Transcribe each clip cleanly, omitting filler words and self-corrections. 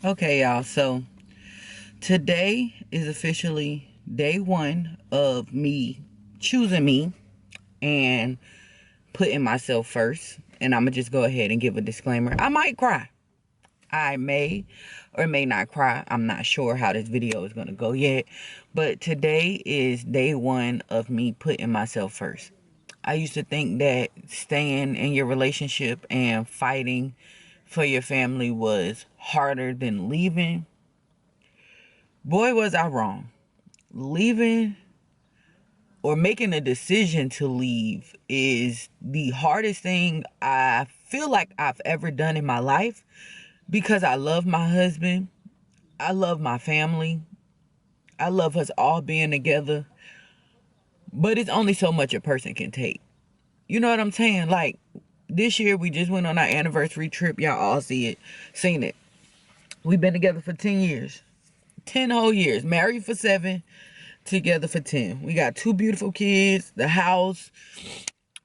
Okay, y'all. So today is officially day one of me choosing me and putting myself first. And I'm going to just go ahead and give a disclaimer. I might cry. I may or may not cry. I'm not sure how this video is going to go yet. But today is day one of me putting myself first. I used to think that staying in your relationship and fighting for your family was harder than leaving. Boy, was I wrong. Leaving or making a decision to leave is the hardest thing I feel like I've ever done in my life, because I love my husband. I love my family. I love us all being together. But it's only so much a person can take. You know what I'm saying? Like, this year we just went on our anniversary trip. Y'all all seen it. We've been together for 10 years. 10 whole years. Married for 7. Together for 10. We got 2 beautiful kids, the house.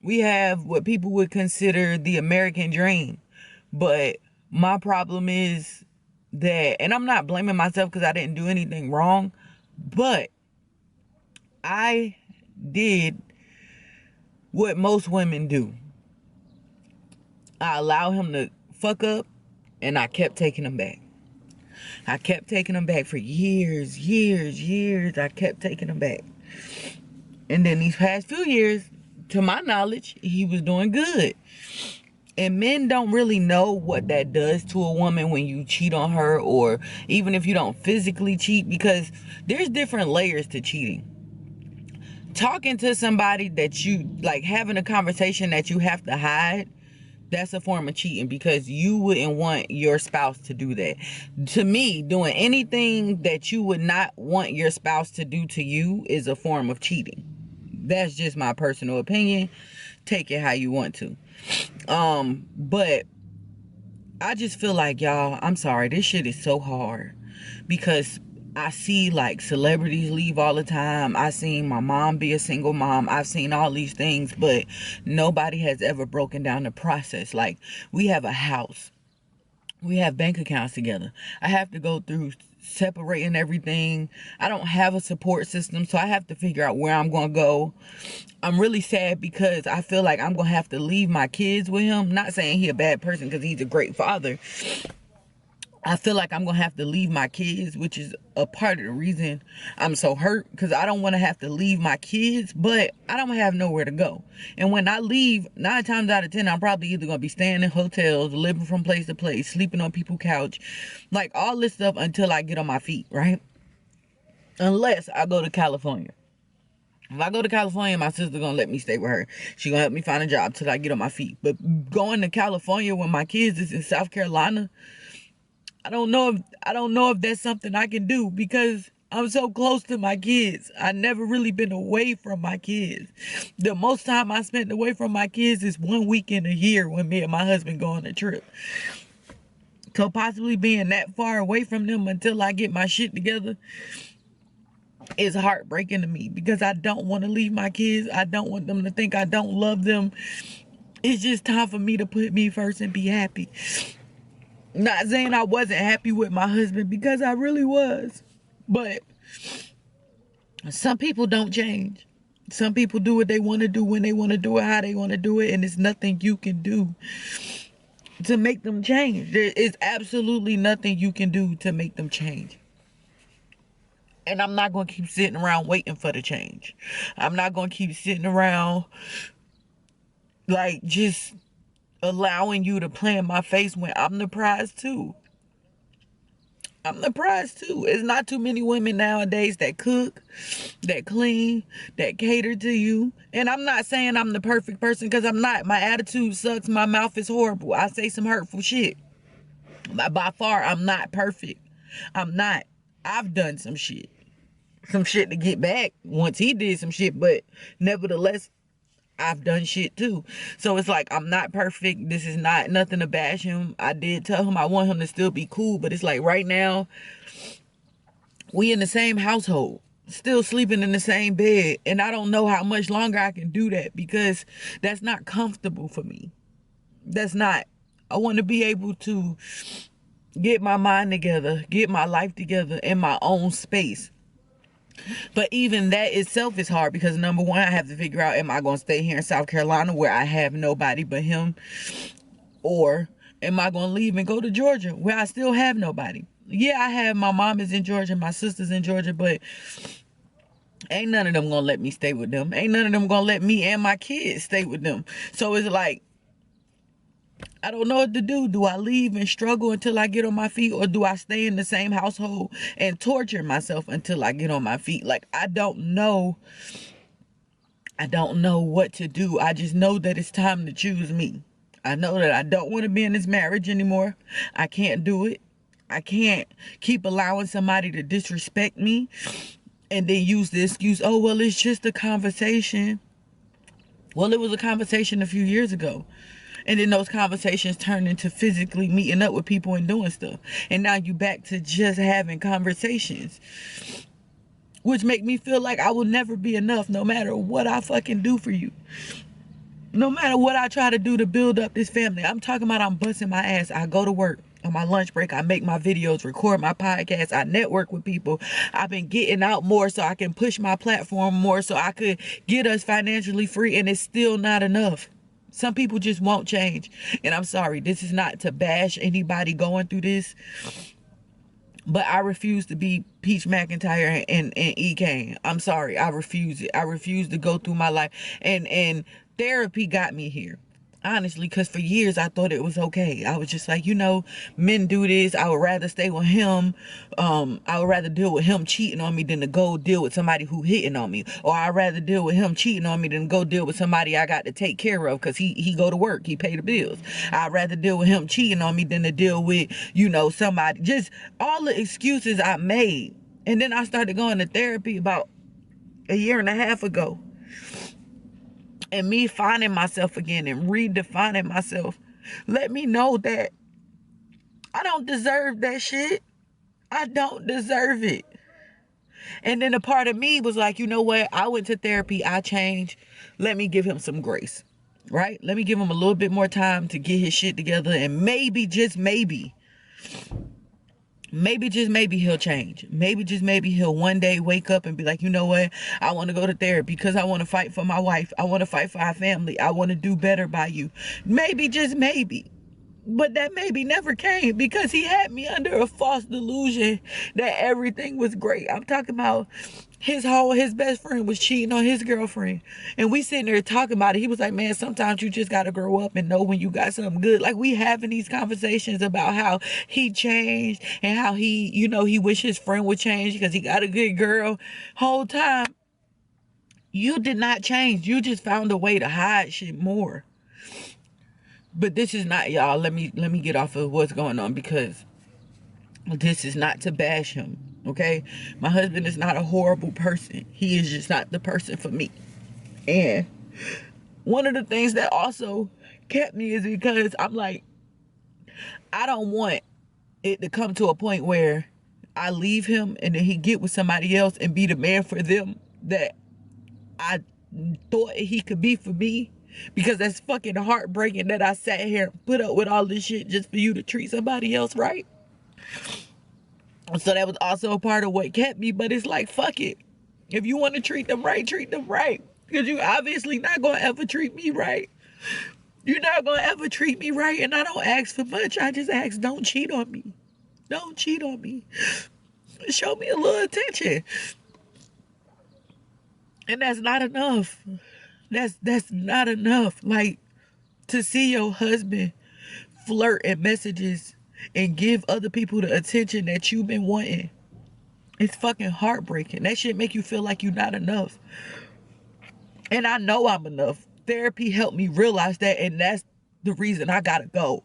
We have what people would consider the American dream. But my problem is that, and I'm not blaming myself because I didn't do anything wrong, but I did what most women do. I allow him to fuck up, and I kept taking him back. I kept taking him back for years. I kept taking him back. And then these past few years, to my knowledge, he was doing good. And men don't really know what that does to a woman when you cheat on her, or even if you don't physically cheat, because there's different layers to cheating. Talking to somebody that you like, having a conversation that you have to hide, that's a form of cheating, because you wouldn't want your spouse to do that. To me, doing anything that you would not want your spouse to do to you is a form of cheating. That's just my personal opinion. Take it how you want to. But I just feel like, y'all, I'm sorry, this shit is so hard, because I see like celebrities leave all the time. I seen my mom be a single mom. I've seen all these things, but nobody has ever broken down the process. Like, we have a house. We have bank accounts together. I have to go through separating everything. I don't have a support system, so I have to figure out where I'm going to go. I'm really sad because I feel like I'm going to have to leave my kids with him. Not saying he a bad person, because he's a great father. I feel like I'm going to have to leave my kids, which is a part of the reason I'm so hurt, because I don't want to have to leave my kids, but I don't have nowhere to go. And when I leave, 9 times out of 10, I'm probably either going to be staying in hotels, living from place to place, sleeping on people's couch, like all this stuff until I get on my feet, right? Unless I go to California. If I go to California, my sister gonna let me stay with her. She gonna help me find a job till I get on my feet. But going to California when my kids is in South Carolina, I don't know if that's something I can do, because I'm so close to my kids. I never really been away from my kids. The most time I spent away from my kids is 1 weekend a year when me and my husband go on a trip. So possibly being that far away from them until I get my shit together is heartbreaking to me, because I don't want to leave my kids. I don't want them to think I don't love them. It's just time for me to put me first and be happy. Not saying I wasn't happy with my husband, because I really was. But some people don't change. Some people do what they want to do, when they want to do it, how they want to do it, and there's nothing you can do to make them change. There is absolutely nothing you can do to make them change. And I'm not going to keep sitting around waiting for the change. I'm not going to keep sitting around like just allowing you to play in my face when I'm the prize too. I'm the prize too. It's not too many women nowadays that cook, that clean, that cater to you. And I'm not saying I'm the perfect person, because I'm not. My attitude sucks. My mouth is horrible. I say some hurtful shit. By far, I'm not perfect. I'm not. I've done some shit. Some shit to get back once he did some shit, but nevertheless, I've done shit too. So it's like, I'm not perfect. This is not nothing to bash him. I did tell him I want him to still be cool, but it's like right now, we in the same household, still sleeping in the same bed, and I don't know how much longer I can do that, because that's not comfortable for me. That's not. I want to be able to get my mind together, get my life together in my own space. But even that itself is hard because number one, I have to figure out, am I going to stay here in South Carolina where I have nobody but him? Or am I going to leave and go to Georgia where I still have nobody? Yeah, I have, my mom is in Georgia, my sister's in Georgia, but ain't none of them going to let me stay with them. Ain't none of them going to let me and my kids stay with them. So it's like, I don't know what to do. Do I leave and struggle until I get on my feet, or do I stay in the same household and torture myself until I get on my feet? Like, I don't know. I don't know what to do. I just know that it's time to choose me. I know that I don't want to be in this marriage anymore. I can't do it. I can't keep allowing somebody to disrespect me and then use the excuse, oh, well, it's just a conversation. Well, it was a conversation a few years ago. And then those conversations turned into physically meeting up with people and doing stuff. And now you back to just having conversations, which make me feel like I will never be enough no matter what I fucking do for you. No matter what I try to do to build up this family. I'm talking about I'm busting my ass. I go to work. On my lunch break, I make my videos, record my podcast, I network with people. I've been getting out more so I can push my platform more so I could get us financially free, and it's still not enough. Some people just won't change. And I'm sorry, this is not to bash anybody going through this, but I refuse to be Peach McIntyre and E. Kane. I'm sorry, I refuse it. I refuse to go through my life. And therapy got me here. Honestly, because for years I thought it was okay. I was just like, men do this. I would rather stay with him. I would rather deal with him cheating on me than to go deal with somebody who hitting on me. Or I'd rather deal with him cheating on me than go deal with somebody I got to take care of because he go to work. He pay the bills. I'd rather deal with him cheating on me than to deal with, somebody. Just all the excuses I made. And then I started going to therapy about a year and a half ago. And me finding myself again and redefining myself let me know that I don't deserve that shit. I don't deserve it. And then a part of me was like, you know what? I went to therapy. I changed. Let me give him some grace, right? Let me give him a little bit more time to get his shit together. And maybe, just maybe just maybe he'll change. Maybe just maybe he'll one day wake up and be like, you know what? I want to go to therapy because I want to fight for my wife. I want to fight for our family. I want to do better by you. Maybe, just maybe. But that maybe never came because he had me under a false delusion that everything was great. I'm talking about his best friend was cheating on his girlfriend. And we sitting there talking about it. He was like, man, sometimes you just got to grow up and know when you got something good. Like, we having these conversations about how he changed and how he wished his friend would change because he got a good girl. Whole time, you did not change. You just found a way to hide shit more. But this is not, y'all, let me get off of what's going on because this is not to bash him, okay? My husband is not a horrible person. He is just not the person for me. And one of the things that also kept me is because I'm like, I don't want it to come to a point where I leave him and then he get with somebody else and be the man for them that I thought he could be for me. Because that's fucking heartbreaking that I sat here and put up with all this shit just for you to treat somebody else right. So that was also a part of what kept me. But it's like, fuck it. If you want to treat them right, treat them right. Because you obviously not going to ever treat me right. You're not going to ever treat me right. And I don't ask for much. I just ask, don't cheat on me. Don't cheat on me. Show me a little attention. And that's not enough. That's not enough. Like, to see your husband flirt in messages and give other people the attention that you've been wanting, it's fucking heartbreaking. That shit make you feel like you're not enough. And I know I'm enough. Therapy helped me realize that, and that's the reason I gotta go.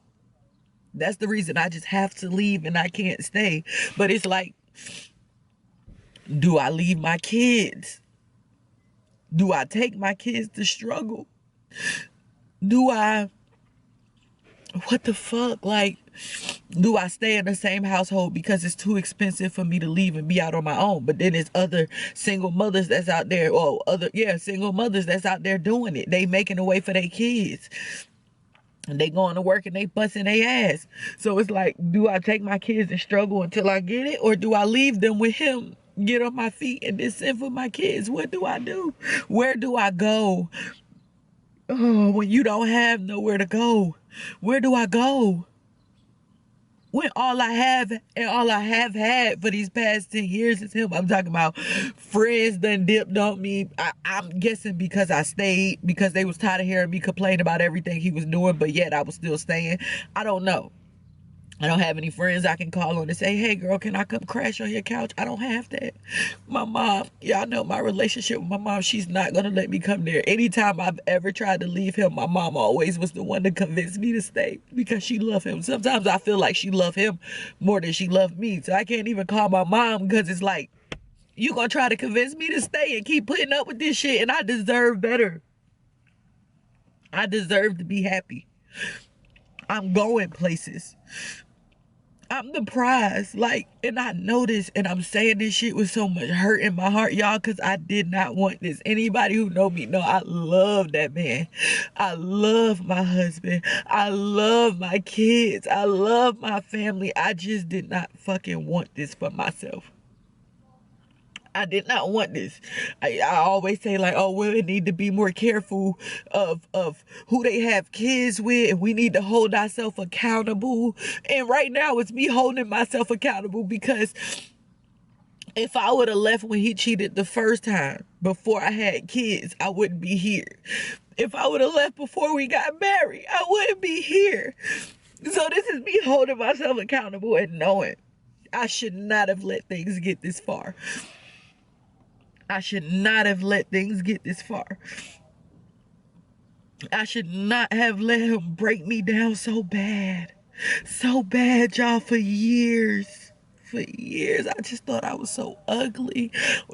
That's the reason I just have to leave and I can't stay. But it's like, do I leave my kids? Do I take my kids to struggle? What the fuck? Like, do I stay in the same household because it's too expensive for me to leave and be out on my own? But then there's other single mothers that's out there, single mothers that's out there doing it. They making a way for their kids. And they going to work and they busting their ass. So it's like, do I take my kids and struggle until I get it? Or do I leave them with him, get on my feet and then send for my kids? What do I do? Where do I go? Oh, when you don't have nowhere to go, where do I go? When all I have and all I have had for these past 10 years is him. I'm talking about friends done dipped on me. I'm guessing because I stayed, because they was tired of hearing me complain about everything he was doing, but yet I was still staying. I don't know. I don't have any friends I can call on and say, hey girl, can I come crash on your couch? I don't have that. My mom, y'all know my relationship with my mom, she's not gonna let me come there. Anytime I've ever tried to leave him, my mom always was the one to convince me to stay because she loved him. Sometimes I feel like she loved him more than she loved me. So I can't even call my mom because it's like, you gonna try to convince me to stay and keep putting up with this shit, and I deserve better. I deserve to be happy. I'm going places. I'm the prize. Like, and I know this, and I'm saying this shit with so much hurt in my heart, y'all, because I did not want this. Anybody who know me know I love that man. I love my husband. I love my kids. I love my family. I just did not fucking want this for myself. I did not want this. I always say like, oh, women need to be more careful of who they have kids with, and we need to hold ourselves accountable. And right now it's me holding myself accountable, because if I would have left when he cheated the first time before I had kids, I wouldn't be here. If I would have left before we got married, I wouldn't be here. So this is me holding myself accountable and knowing I should not have let things get this far. I should not have let things get this far. I should not have let him break me down so bad. So bad, y'all, for years. For years. I just thought I was so ugly,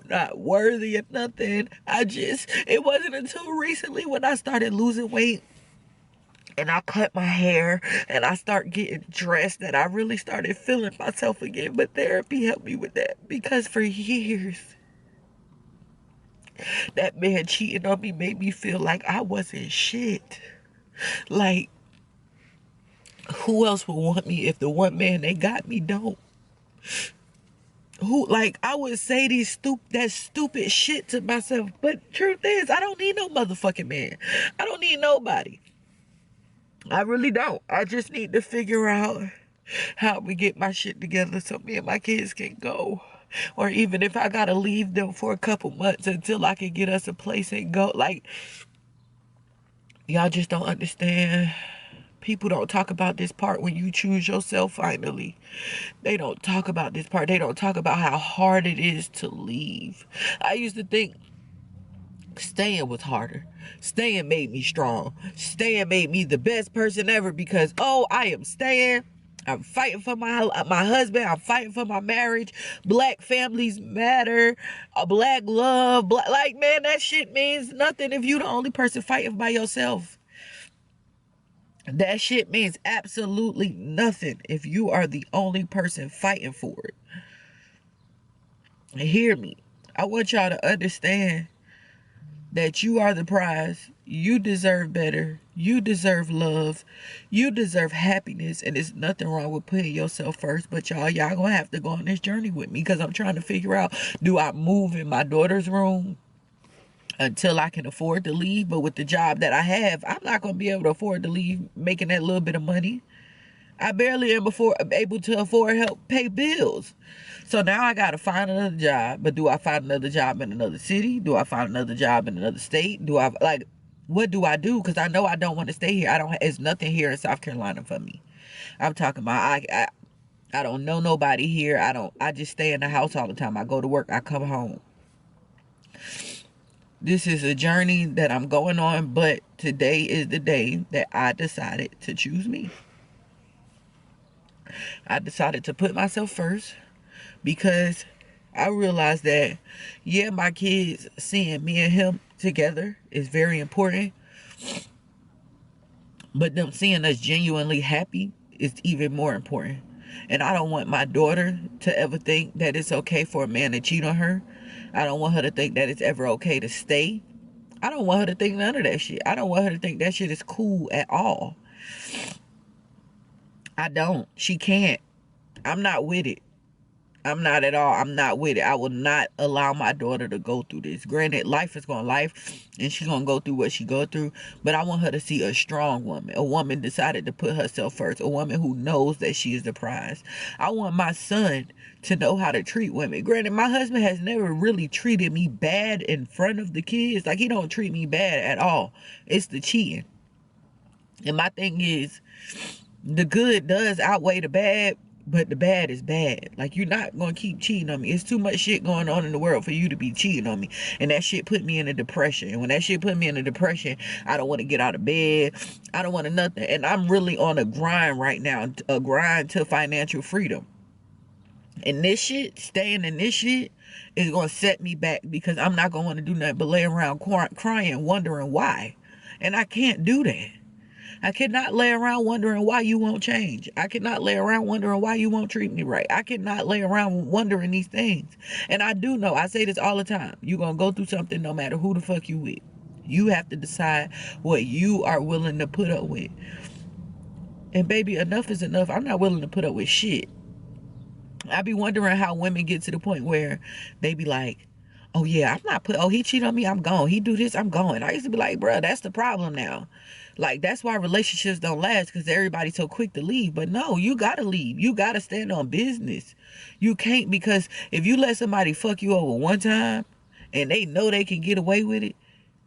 not worthy of nothing. It wasn't until recently when I started losing weight and I cut my hair and I start getting dressed that I really started feeling myself again. But therapy helped me with that, because for years, that man cheating on me made me feel like I wasn't shit. Like, who else would want me if the one man they got me don't? Who, like, I would say that stupid shit to myself, but truth is, I don't need no motherfucking man. I don't need nobody. I really don't. I just need to figure out how we get my shit together so me and my kids can go. Or even if I gotta leave them for a couple months until I can get us a place and go. Like, y'all just don't understand. People don't talk about this part when you choose yourself finally. They don't talk about this part. They don't talk about how hard it is to leave. I used to think staying was harder. Staying made me strong. Staying made me the best person ever, because, oh, I am staying. I'm fighting for my husband. I'm fighting for my marriage. Black families matter. Black love. Like, man, that shit means nothing if you the only person fighting by yourself. That shit means absolutely nothing if you are the only person fighting for it. And hear me. I want y'all to understand that you are the prize. You deserve better. You deserve love. You deserve happiness. And there's nothing wrong with putting yourself first. But y'all gonna have to go on this journey with me, because I'm trying to figure out, do I move in my daughter's room until I can afford to leave? But with the job that I have, I'm not gonna be able to afford to leave making that little bit of money. I barely am able to afford help pay bills. So now I gotta find another job. But do I find another job in another city? Do I find another job in another state? What do I do? Because I know I don't want to stay here. There's nothing here in South Carolina for me. I'm talking about, I don't know nobody here. I just stay in the house all the time. I go to work, I come home. This is a journey that I'm going on, but today is the day that I decided to choose me. I decided to put myself first, because I realized that, yeah, my kids seeing me and him together is very important, but them seeing us genuinely happy is even more important. And I don't want my daughter to ever think that it's okay for a man to cheat on her. I don't want her to think that it's ever okay to stay. I don't want her to think none of that shit. I don't want her to think that shit is cool at all. I don't. She can't. I'm not with it. I'm not at all. I'm not with it. I will not allow my daughter to go through this. Granted, life is going to life, and she's going to go through what she go through. But I want her to see a strong woman. A woman decided to put herself first. A woman who knows that she is the prize. I want my son to know how to treat women. Granted, my husband has never really treated me bad in front of the kids. Like, he don't treat me bad at all. It's the cheating. And my thing is, the good does outweigh the bad, but the bad is bad. Like, you're not going to keep cheating on me. It's too much shit going on in the world for you to be cheating on me. And that shit put me in a depression. And when that shit put me in a depression, I don't want to get out of bed. I don't want to nothing. And I'm really on a grind right now, a grind to financial freedom. And this shit, staying in this shit, is going to set me back, because I'm not going to want to do nothing but lay around crying, wondering why. And I can't do that. I cannot lay around wondering why you won't change. I cannot lay around wondering why you won't treat me right. I cannot lay around wondering these things. And I do know, I say this all the time, you're going to go through something no matter who the fuck you with. You have to decide what you are willing to put up with. And baby, enough is enough. I'm not willing to put up with shit. I be wondering how women get to the point where they be like, oh yeah, he cheated on me, I'm gone. He do this, I'm gone. I used to be like, bruh, that's the problem now. Like, that's why relationships don't last, because everybody's so quick to leave. But no, you gotta leave. You gotta stand on business. You can't, because if you let somebody fuck you over one time and they know they can get away with it,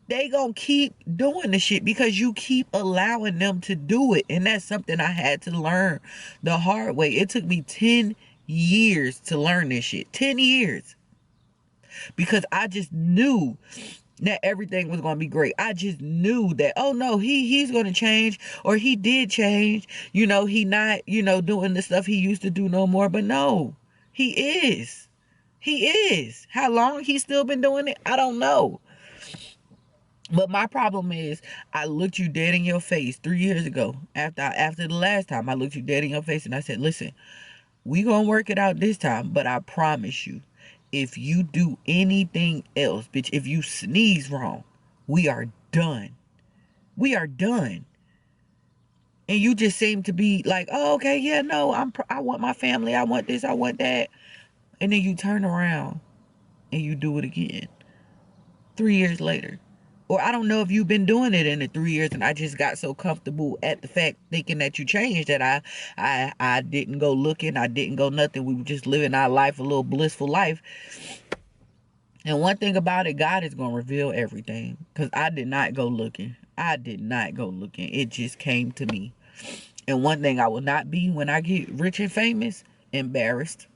they gonna keep doing the shit because you keep allowing them to do it. And that's something I had to learn the hard way. It took me 10 years to learn this shit. 10 years. Because I just knew that everything was going to be great. I just knew that, oh no, he's going to change, or he did change. He not, doing the stuff he used to do no more. But no, he is. He is. How long he's still been doing it, I don't know. But my problem is, I looked you dead in your face 3 years ago. After the last time, I looked you dead in your face and I said, listen, we going to work it out this time, but I promise you, if you do anything else, bitch, if you sneeze wrong, we are done. We are done. And you just seem to be like, oh, okay, yeah, no, I want my family. I want this, I want that. And then you turn around and you do it again 3 years later. Or I don't know if you've been doing it in the 3 years and I just got so comfortable at the fact thinking that you changed that I didn't go looking. I didn't go nothing. We were just living our life, a little blissful life. And one thing about it, God is going to reveal everything. Because I did not go looking. I did not go looking. It just came to me. And one thing I will not be when I get rich and famous, embarrassed.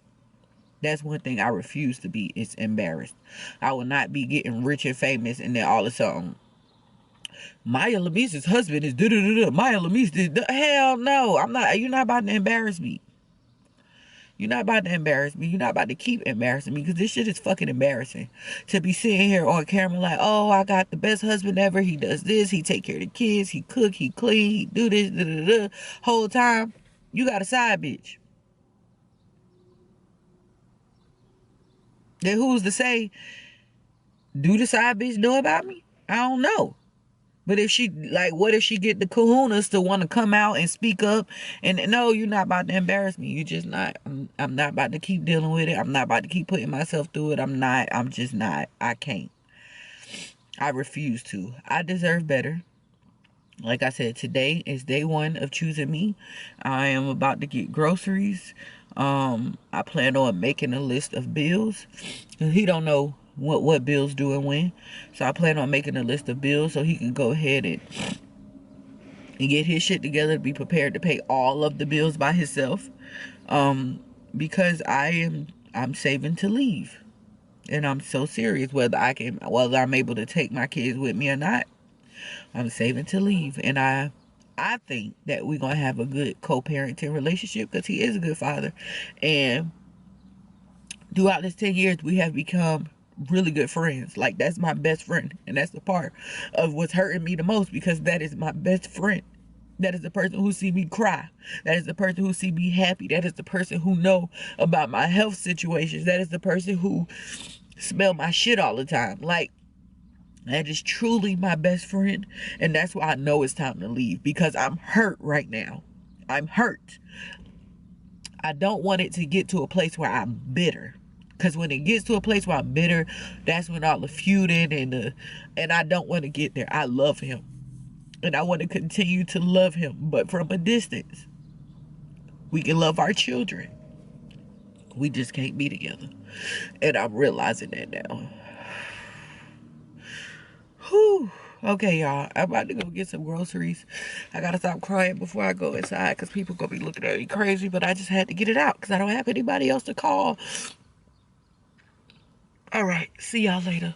That's one thing I refuse to be, is embarrassed. I will not be getting rich and famous and then all of a sudden, Maya Lamis's husband is da-da-da-da. Maya Lamis did hell no. I'm not. You're not about to embarrass me. You're not about to embarrass me. You're not about to keep embarrassing me, because this shit is fucking embarrassing. To be sitting here on camera like, oh, I got the best husband ever. He does this. He take care of the kids. He cook. He clean. He do this. Da-da-da-da. Whole time, you got a side bitch. Then who's to say, do the side bitch know about me? I don't know. But if she, like, what if she get the kahunas to want to come out and speak up? And no, you're not about to embarrass me. You just not. I'm not about to keep dealing with it. I'm not about to keep putting myself through it. I'm just not. I can't. I refuse to. I deserve better. Like I said, today is day one of choosing me. I am about to get groceries. I plan on making a list of bills. He don't know what bills do and when. So I plan on making a list of bills so he can go ahead and get his shit together to be prepared to pay all of the bills by himself. Because I'm saving to leave. And I'm so serious, whether I'm able to take my kids with me or not. I'm saving to leave. And I think that we're going to have a good co-parenting relationship, because he is a good father. And throughout this 10 years, we have become really good friends. Like, that's my best friend. And that's the part of what's hurting me the most, because that is my best friend. That is the person who see me cry. That is the person who see me happy. That is the person who know about my health situations. That is the person who smell my shit all the time. Like, that is truly my best friend. And that's why I know it's time to leave, because I'm hurt right now. I'm hurt. I don't want it to get to a place where I'm bitter. Because when it gets to a place where I'm bitter, that's when all the feuding and I don't want to get there. I love him. And I want to continue to love him. But from a distance. We can love our children. We just can't be together. And I'm realizing that now. Whew. Okay, y'all. I'm about to go get some groceries. I gotta stop crying before I go inside because people gonna be looking at me crazy. But I just had to get it out because I don't have anybody else to call. All right. See y'all later.